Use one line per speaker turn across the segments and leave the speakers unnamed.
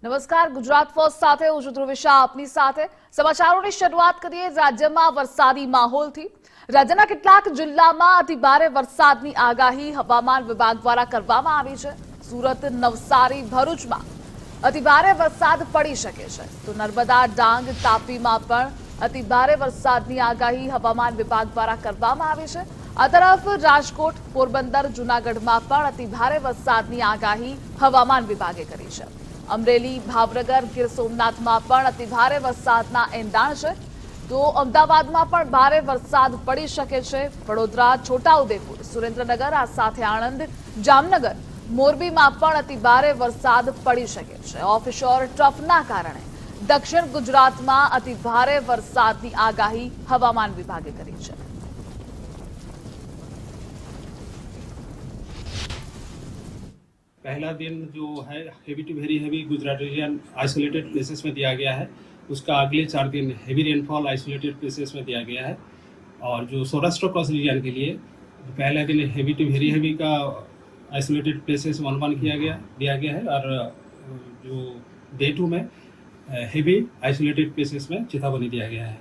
નમસ્કાર, ગુજરાત ફર્સ્ટ સાથે હું છું ધ્રુવિશા આપની સાથે સમાચારોની શરૂઆત કરીએ રાજ્યમાં વરસાદી માહોલથી। રાજ્યના કેટલાક જિલ્લામાં અતિભારે વરસાદની આગાહી હવામાન વિભાગ દ્વારા કરવામાં આવી છે। સુરત, નવસારી, ભરૂચમાં અતિભારે વરસાદ પડી શકે છે તો નર્મદા, ડાંગ, તાપીમાં પણ અતિભારે વરસાદની આગાહી હવામાન વિભાગ દ્વારા કરવામાં આવી છે। આ તરફ રાજકોટ, પોરબંદર, જૂનાગઢમાં પણ અતિભારે વરસાદની આગાહી હવામાન વિભાગે કરી છે। અમરેલી, ભાવનગર, ગીર સોમનાથમાં પણ અતિભારે વરસાદના એંધાણ છે તો અમદાવાદમાં પણ ભારે વરસાદ પડી શકે છે। વડોદરા, છોટાઉદેપુર, સુરેન્દ્રનગર, આ સાથે આણંદ, જામનગર, મોરબીમાં પણ અતિભારે વરસાદ પડી શકે છે। ઓફશોર ટ્રફના કારણે દક્ષિણ ગુજરાતમાં અતિભારે વરસાદની આગાહી હવામાન વિભાગે કરી છે।
पहला दिन जो है heavy to very heavy Gujarat region isolated places में दिया गया है। उसका अगले 4 दिन हेवी रेनफॉल आइसोलेटेड प्लेसेस में दिया गया है। और जो सौराष्ट्र क्रॉस रीजन के लिए पहला दिन हेवी टू वेरी हेवी का आइसोलेटेड प्लेसेस 1 दिया गया है। और जो डे 2 में हेवी आइसोलेटेड प्लेसेस में चेतावनी दिया गया है।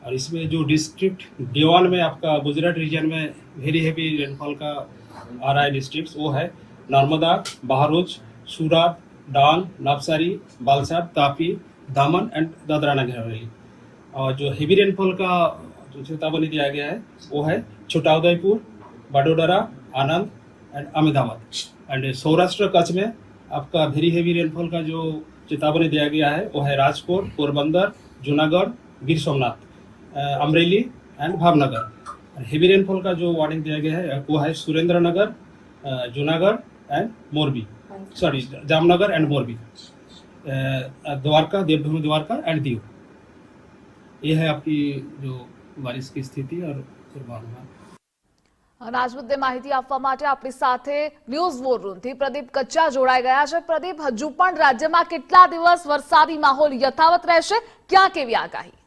और इसमें जो डिस्ट्रिक्ट D1 में आपका गुजरात रीजन में वेरी हेवी रेनफॉल का आ रहा है डिस्ट्रिक्ट, वो है नर्मदा, बहरोच, सूरत, डांग, नवसारी, वलसाड, तापी, दामन एंड दादरा नगर हवेली। और जो हेवी रेनफॉल का जो चेतावनी दिया गया है वो है छोटाउदेपुर, वडोदरा, आनंद एंड अहमदाबाद। एंड सौराष्ट्र कच्छ में आपका वेरी हेवी रेनफॉल का जो चेतावनी दिया गया है वो है Rajkot, Porbandar, Junagadh, Gir Somnath, Amreli and Bhavnagar. Heavy rainfall का जो वार्निंग दिया गया है वो है Surendranagar, Junagadh and Morbi, sorry Jamnagar and Morbi, Dwarka, Devbhoomi Dwarka and Diu. ये है आपकी जो बारिश की स्थिति और पूर्वानुमान।
અને આજ મુદ્દે માહિતી આપવા માટે આપણી સાથે ન્યૂઝ વોર રૂમથી પ્રદીપ કચ્ચા જોડાઈ ગયા છે। પ્રદીપ, હજુ પણ રાજ્યમાં કેટલા દિવસ વરસાદી માહોલ યથાવત રહેશે? ક્યાં કેવી આગાહી?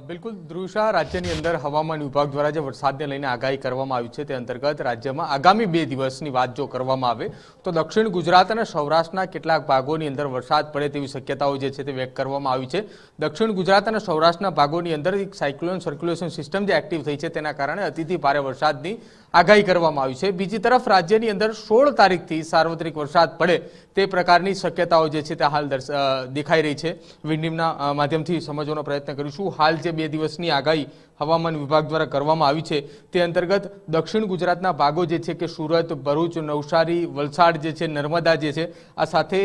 બિલકુલ ધ્રુષા, રાજ્યની અંદર હવામાન વિભાગ દ્વારા જે વરસાદને લઈને આગાહી કરવામાં આવી છે તે અંતર્ગત રાજ્યમાં આગામી 2 દિવસની વાત જો કરવામાં આવે તો દક્ષિણ ગુજરાત અને સૌરાષ્ટ્રના કેટલાક ભાગોની અંદર વરસાદ પડે તેવી શક્યતાઓ જે છે તે વ્યક્ત કરવામાં આવી છે। દક્ષિણ ગુજરાત અને સૌરાષ્ટ્રના ભાગોની અંદર એક સાયક્લોન સર્ક્યુલેશન સિસ્ટમ જે એક્ટિવ થઈ છે તેના કારણે અતિથી ભારે વરસાદની આગાહી કરવામાં આવી છે। બીજી તરફ રાજ્યની અંદર 16 તારીખથી સાર્વત્રિક વરસાદ પડે તે પ્રકારની શક્યતાઓ જે છે તે હાલ દેખાઈ રહી છે। વિન્ડીમના માધ્યમથી સમજવાનો પ્રયત્ન કરીશું। હાલ જે 2 દિવસની આગાહી હવામાન વિભાગ દ્વારા કરવામાં આવી છે તે અંતર્ગત દક્ષિણ ગુજરાતના ભાગો જે છે કે સુરત, ભરૂચ, નવસારી, વલસાડ જે છે, નર્મદા જે છે, આ સાથે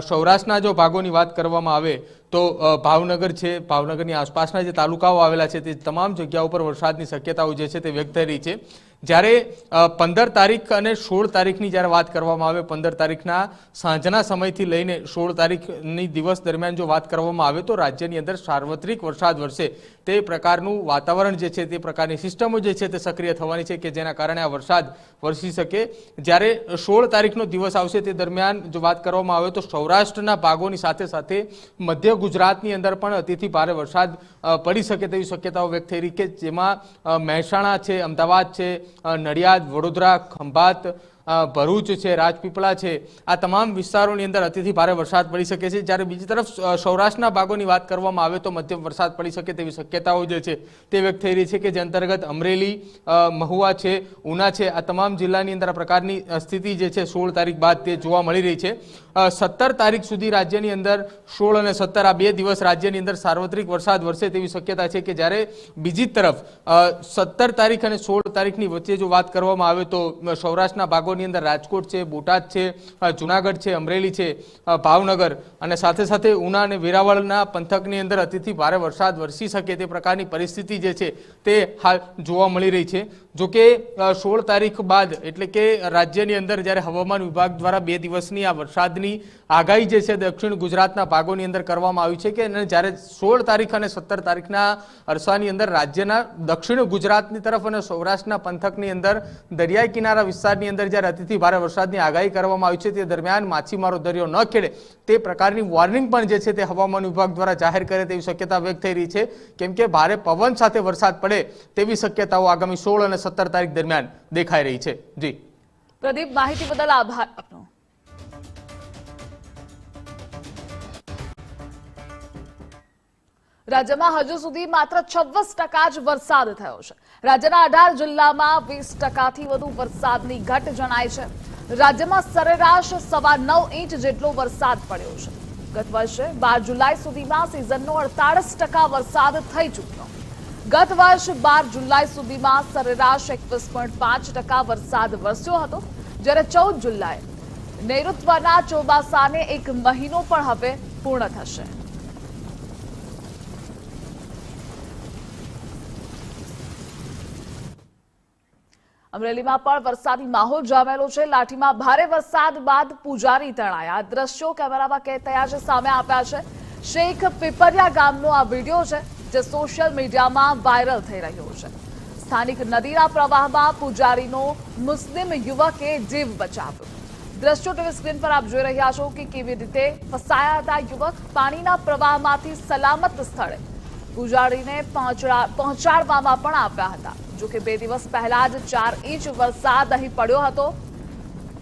સૌરાષ્ટ્રના જો ભાગોની વાત કરવામાં આવે તો ભાવનગર છે, ભાવનગરની આસપાસના જે તાલુકાઓ આવેલા છે તે તમામ જગ્યાઓ પર વરસાદની શક્યતાઓ જે છે તે વ્યક્ત થઈ રહી છે। જ્યારે 15 તારીખ અને 16 તારીખની જ્યારે વાત કરવામાં આવે, 15 તારીખના સાંજના સમયથી લઈને 16 તારીખની દિવસ દરમિયાન જો વાત કરવામાં આવે તો રાજ્યની અંદર સાર્વત્રિક વરસાદ વરસે તે પ્રકારનું વાતાવરણ જે છે તે પ્રકારની સિસ્ટમો જે છે તે સક્રિય થવાની છે કે જેના કારણે આ વરસાદ વરસી શકે। જ્યારે 16 તારીખનો દિવસ આવશે તે દરમિયાન જો વાત કરવામાં આવે તો સૌરાષ્ટ્રના ભાગોની સાથે સાથે મધ્ય ગુજરાતની અંદર પણ અતિથી ભારે વરસાદ પડી શકે તેવી શક્યતાઓ વ્યક્ત થઈ રહી કે જેમાં મહેસાણા છે, અમદાવાદ છે, નડિયાદ, વડોદરા, ખંભાત, ભરૂચ છે, રાજપીપળા છે, આ તમામ વિસ્તારોની અંદર અતિથી ભારે વરસાદ પડી શકે છે। જ્યારે બીજી તરફ સૌરાષ્ટ્રના ભાગોની વાત કરવામાં આવે તો મધ્યમ વરસાદ પડી શકે તેવી શક્યતાઓ જે છે તે વ્યક્ત થઈ રહી છે કે જે અંતર્ગત અમરેલી, મહુવા છે, ઉના છે, આ તમામ જિલ્લાની અંદર આ પ્રકારની સ્થિતિ જે છે 16 તારીખ બાદ તે જોવા મળી રહી છે। 17 તારીખ સુધી રાજ્યની અંદર 16 અને 17 આ 2 દિવસ રાજ્યની અંદર સાર્વત્રિક વરસાદ વરસે તેવી શક્યતા છે કે જ્યારે બીજી તરફ 17 તારીખ અને 16 તારીખની વચ્ચે જો વાત કરવામાં આવે તો સૌરાષ્ટ્રના ભાગોની અંદર રાજકોટ છે, બોટાદ છે, જૂનાગઢ છે, અમરેલી છે, ભાવનગર અને સાથે સાથે ઉના અને વેરાવળના પંથકની અંદર અતિથી ભારે વરસાદ વરસી શકે તે પ્રકારની પરિસ્થિતિ જે છે તે હાલ જોવા મળી રહી છે। જોકે 16 તારીખ બાદ એટલે કે રાજ્યની અંદર જ્યારે હવામાન વિભાગ દ્વારા 2 દિવસની આ વરસાદની આગાહી જે છે દક્ષિણ ગુજરાતના ભાગોની અંદર કરવામાં આવી છે કે જ્યારે 16 તારીખ અને 17 તારીખના અરસાની અંદર રાજ્યના દક્ષિણ ગુજરાતની તરફ અને સૌરાષ્ટ્રના પંથકની અંદર દરિયાઈ કિનારા વિસ્તારની અંદર જ્યારે અતિથી ભારે વરસાદની આગાહી કરવામાં આવી છે તે દરમિયાન માછીમારો દરિયો ન ખેડે તે પ્રકારની વોર્નિંગ પણ જે છે તે હવામાન વિભાગ દ્વારા જાહેર કરે તેવી શક્યતા વ્યક્ત થઈ રહી છે કેમ કે ભારે પવન સાથે વરસાદ પડે તેવી શક્યતાઓ આગામી 16 અને 17 તારીખ દરમિયાન દેખાઈ રહી છે। જી
પ્રદીપ, માહિતી બદલ આભાર આપનો। રાજ્યમાં હજુ સુધી માત્ર 26% જ વરસાદ થયો છે. રાજ્યના 18 જિલ્લામાં 20%થી વધુ વરસાદની ઘટ જણાય છે. રાજ્યમાં સરેરાશ 9.25 ઇંચ જેટલો વરસાદ પડ્યો છે. ગત વર્ષે 12 જુલાઈ સુધીમાં સિઝનનો 48% વરસાદ થઈ ચૂક્યો. ગત વર્ષ 12 જુલાઈ સુધીમાં સરેરાશ 21.5% વરસાદ વરસ્યો હતો, જ્યારે 14 જુલાઈએ નૈઋત્યના ચોમાસાને એક મહિનો પણ હવે પૂર્ણ થશે. અમરેલીમાં પણ વરસાદી માહોલ જામેલો છે. લાઠીમાં ભારે વરસાદ બાદ પૂજારી તણાયા. આ દ્રશ્યો કેમેરામાં કેદ થયા છે, સામે આવ્યા છે. શેખ પીપરિયા ગામનો આ વિડીયો છે, જે સોશિયલ મીડિયામાં વાયરલ થઈ રહ્યો છે. સ્થાનિક નદીના પ્રવાહમાં પૂજારીનો મુસ્લિમ યુવકે જીવ બચાવ્યો. દ્રશ્યો ટીવી સ્ક્રીન પર આપ જોઈ રહ્યા છો કે કેવી રીતે ફસાયા હતા યુવક. પાણીના પ્રવાહમાંથી સલામત સ્થળે પૂજારીને પહોંચાડવામાં પણ આવ્યા હતા. જો કે 2 દિવસ પહેલા જ 4 ઇંચ વરસાદ અહીં પડ્યો હતો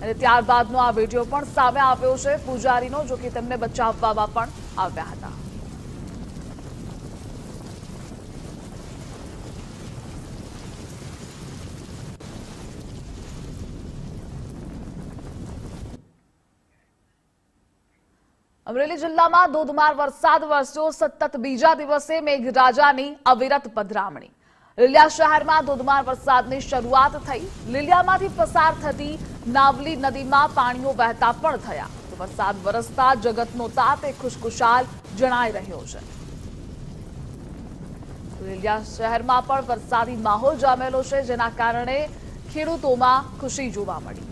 અને ત્યારબાદનો આ વિડીયો પણ સામે આવ્યો છે પૂજારીનો, જો કે તેમને બચાવવામાં પણ આવ્યા હતા. અમરેલી જિલ્લામાં ધોધમાર વરસાદ વરસ્યો. સતત બીજા દિવસે મેઘરાજાની અવિરત પધરામણી. લીલિયા શહેરમાં ધોધમાર વરસાદની શરૂઆત થઈ. લીલિયામાંથી પસાર થતી નાવલી નદીમાં પાણીઓ વહેતા પણ થયા. તો વરસાદ વરસતા જગતનો તાત એ ખુશખુશાલ જણાઈ રહ્યો છે. લીલિયા શહેરમાં પણ વરસાદી માહોલ જામેલો છે, જેના કારણે ખેડૂતોમાં ખુશી જોવા મળી.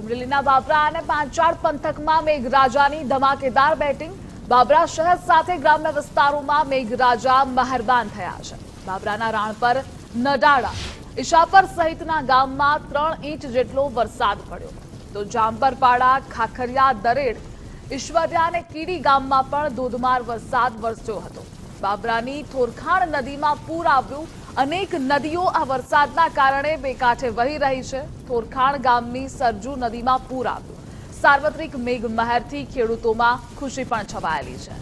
અમરેલીના બાબરા અને પાંચાળ પંથકમાં મેઘરાજાની ધમાકેદાર બેટિંગ. બાબરા શહેર સાથે ગ્રામ્ય વિસ્તારોમાં મેઘરાજા મહેરબાન થયા છે. બાબરાના રાણપર, નડાળા, ઈશાપર સહિતના ગામમાં 3 ઇંચ જેટલો વરસાદ પડ્યો. તો જાંબરપાડા, ખાખરિયા, દરેડ, ઈશ્વરિયા અને કીડી ગામમાં પણ ધોધમાર વરસાદ વરસ્યો હતો. બાબરાની થોરખાણ નદીમાં પૂર આવ્યું. અનેક નદીઓ આ વરસાદના કારણે બે કાંઠે વહી રહી છે. થોરખાણ ગામની સરજુ નદીમાં પૂર આવ્યું. સાર્વત્રિક મેઘમહેરથી ખેડૂતોમાં ખુશી પણ છવાયેલી છે.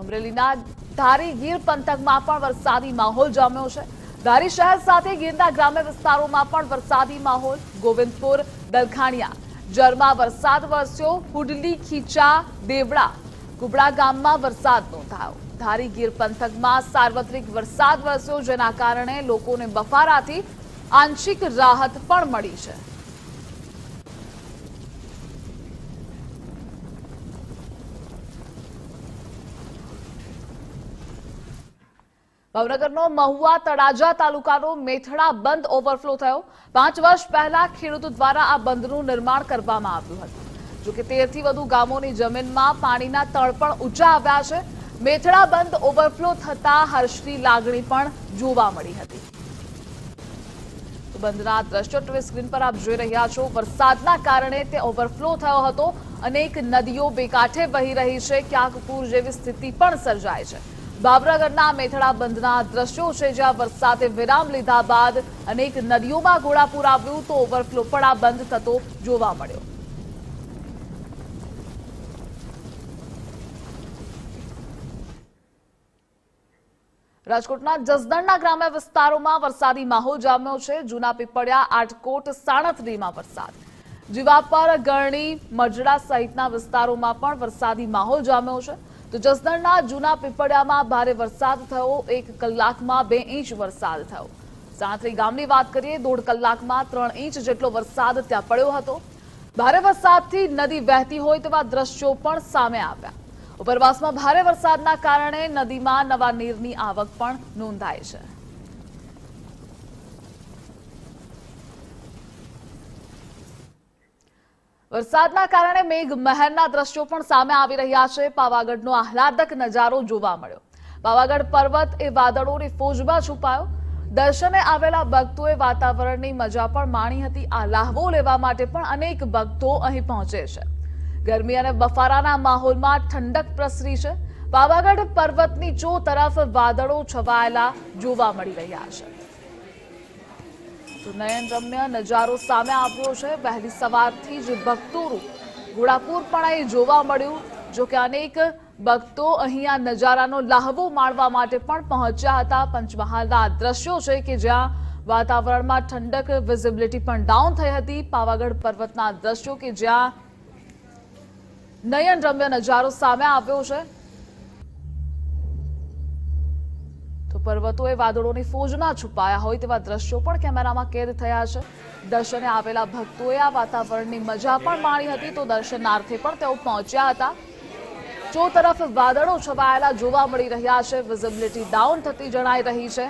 અમરેલીના ધારી ગીર પંથકમાં પણ વરસાદી માહોલ જામ્યો છે. ધારી શહેર સાથે ગીરના ગ્રામ્ય વિસ્તારોમાં પણ વરસાદી માહોલ. ગોવિંદપુર, દલખાણિયા, જરમાં વરસાદ વરસ્યો. હુડલી, ખીચા, દેવડા, કુબડા ગામમાં વરસાદ નોંધાયો. ધારી ગીર પંથકમાં સાર્વત્રિક વરસાદ વરસ્યો, જેના કારણે લોકોને બફારાથી આંશિક રાહત પણ મળી છે. ભાવનગરનો મહુવા તળાજા તાલુકાનો મેથડા બંધ ઓવરફ્લો થયો. 5 વર્ષ પહેલા ખેડૂતો દ્વારા આ બંધનું નિર્માણ કરવામાં આવ્યું હતું. જોકે 13 થી વધુ ગામોની જમીનમાં પાણીના તળપણ ઊંચા આવ્યા છે. મેથડા બંધ ઓવરફ્લો થતા હર્ષની લાગણી પણ જોવા મળી હતી. બંધના દ્રશ્યો ટીવી સ્ક્રીન પર આપ જોઈ રહ્યા છો. વરસાદના કારણે તે ઓવરફ્લો થયો હતો. અનેક નદીઓ બે કાંઠે વહી રહી છે. ક્યાંક પૂર જેવી સ્થિતિ પણ સર્જાય છે. ભાવનગરના મેથડા બંધના દ્રશ્યો છે, જ્યાં વરસાદે વિરામ લીધા બાદ અનેક નદીઓમાં ઘોડાપૂર આવ્યું, તો ઓવરફ્લો પણ આ બંધ થતો જોવા મળ્યો. રાજકોટના જસદણના ગ્રામ્ય વિસ્તારોમાં વરસાદી માહોલ જામ્યો છે. જૂના પીપળિયા, આટકોટ, સાણથડીમાં વરસાદ. જીવાપર, ગરણી, મજડા સહિતના વિસ્તારોમાં પણ વરસાદી માહોલ જામ્યો છે. તો જસદણના જૂના પીપળિયામાં ભારે વરસાદ થયો. 1 કલાકમાં 2 ઇંચ વરસાદ થયો. સાણથડી ગામની વાત કરીએ, 1.5 કલાકમાં 3 ઇંચ જેટલો વરસાદ ત્યાં પડ્યો હતો. ભારે વરસાદથી નદી વહેતી હોય તેવા દ્રશ્યો પણ સામે આવ્યા. ઉપરવાસમાં ભારે વરસાદના કારણે નદીમાં નવા નીરની આવક પણ નોંધાઈ છે. વરસાદના કારણે મેઘમહેરના દ્રશ્યો પણ સામે આવી રહ્યા છે. પાવાગઢનો આહલાદક નજારો જોવા મળ્યો. પાવાગઢ પર્વત એ વાદળોની ફોજમાં છુપાયો. દર્શને આવેલા ભક્તોએ વાતાવરણની મજા પણ માણી હતી. આ લાહવો લેવા માટે પણ અનેક ભક્તો અહીં પહોંચે છે. ગરમી અને બફારાના માહોલમાં ઠંડક પ્રસરી છે. પાવાગઢ પર્વતની ચો તરફ વાદળો છવાયેલા જોવા મળી રહ્યા છે. તો નયનરમ્ય નજારો સામે આવ્યો છે. વહેલી સવારથી જ ભક્તોનું ઘોડાપુર પણ અહીં જોવા મળ્યું. જો કે અનેક ભક્તો અહીં આ નજારાનો લહાવો માણવા માટે પણ પહોંચ્યા હતા. પંચમહાલના આ દ્રશ્યો છે કે જ્યાં વાતાવરણમાં ઠંડક, વિઝિબિલિટી પણ ડાઉન થઈ હતી. પાવાગઢ પર્વતના દ્રશ્યો કે જ્યાં નયનરમ્ય નજારો સામે આવ્યો છે. તો પર્વતોએ વાદળોની ફોજમાં છુપાયા હોય તેવા દ્રશ્યો પણ કેમેરામાં કેદ થયા છે. દર્શને આવેલા ભક્તોએ આ વાતાવરણની મજા પણ માણી હતી. તો દર્શનાર્થે પણ તેઓ પહોંચ્યા હતા. ચો તરફ વાદળો છવાયેલા જોવા મળી રહ્યા છે. વિઝિબિલિટી ડાઉન થતી જણાઈ રહી છે.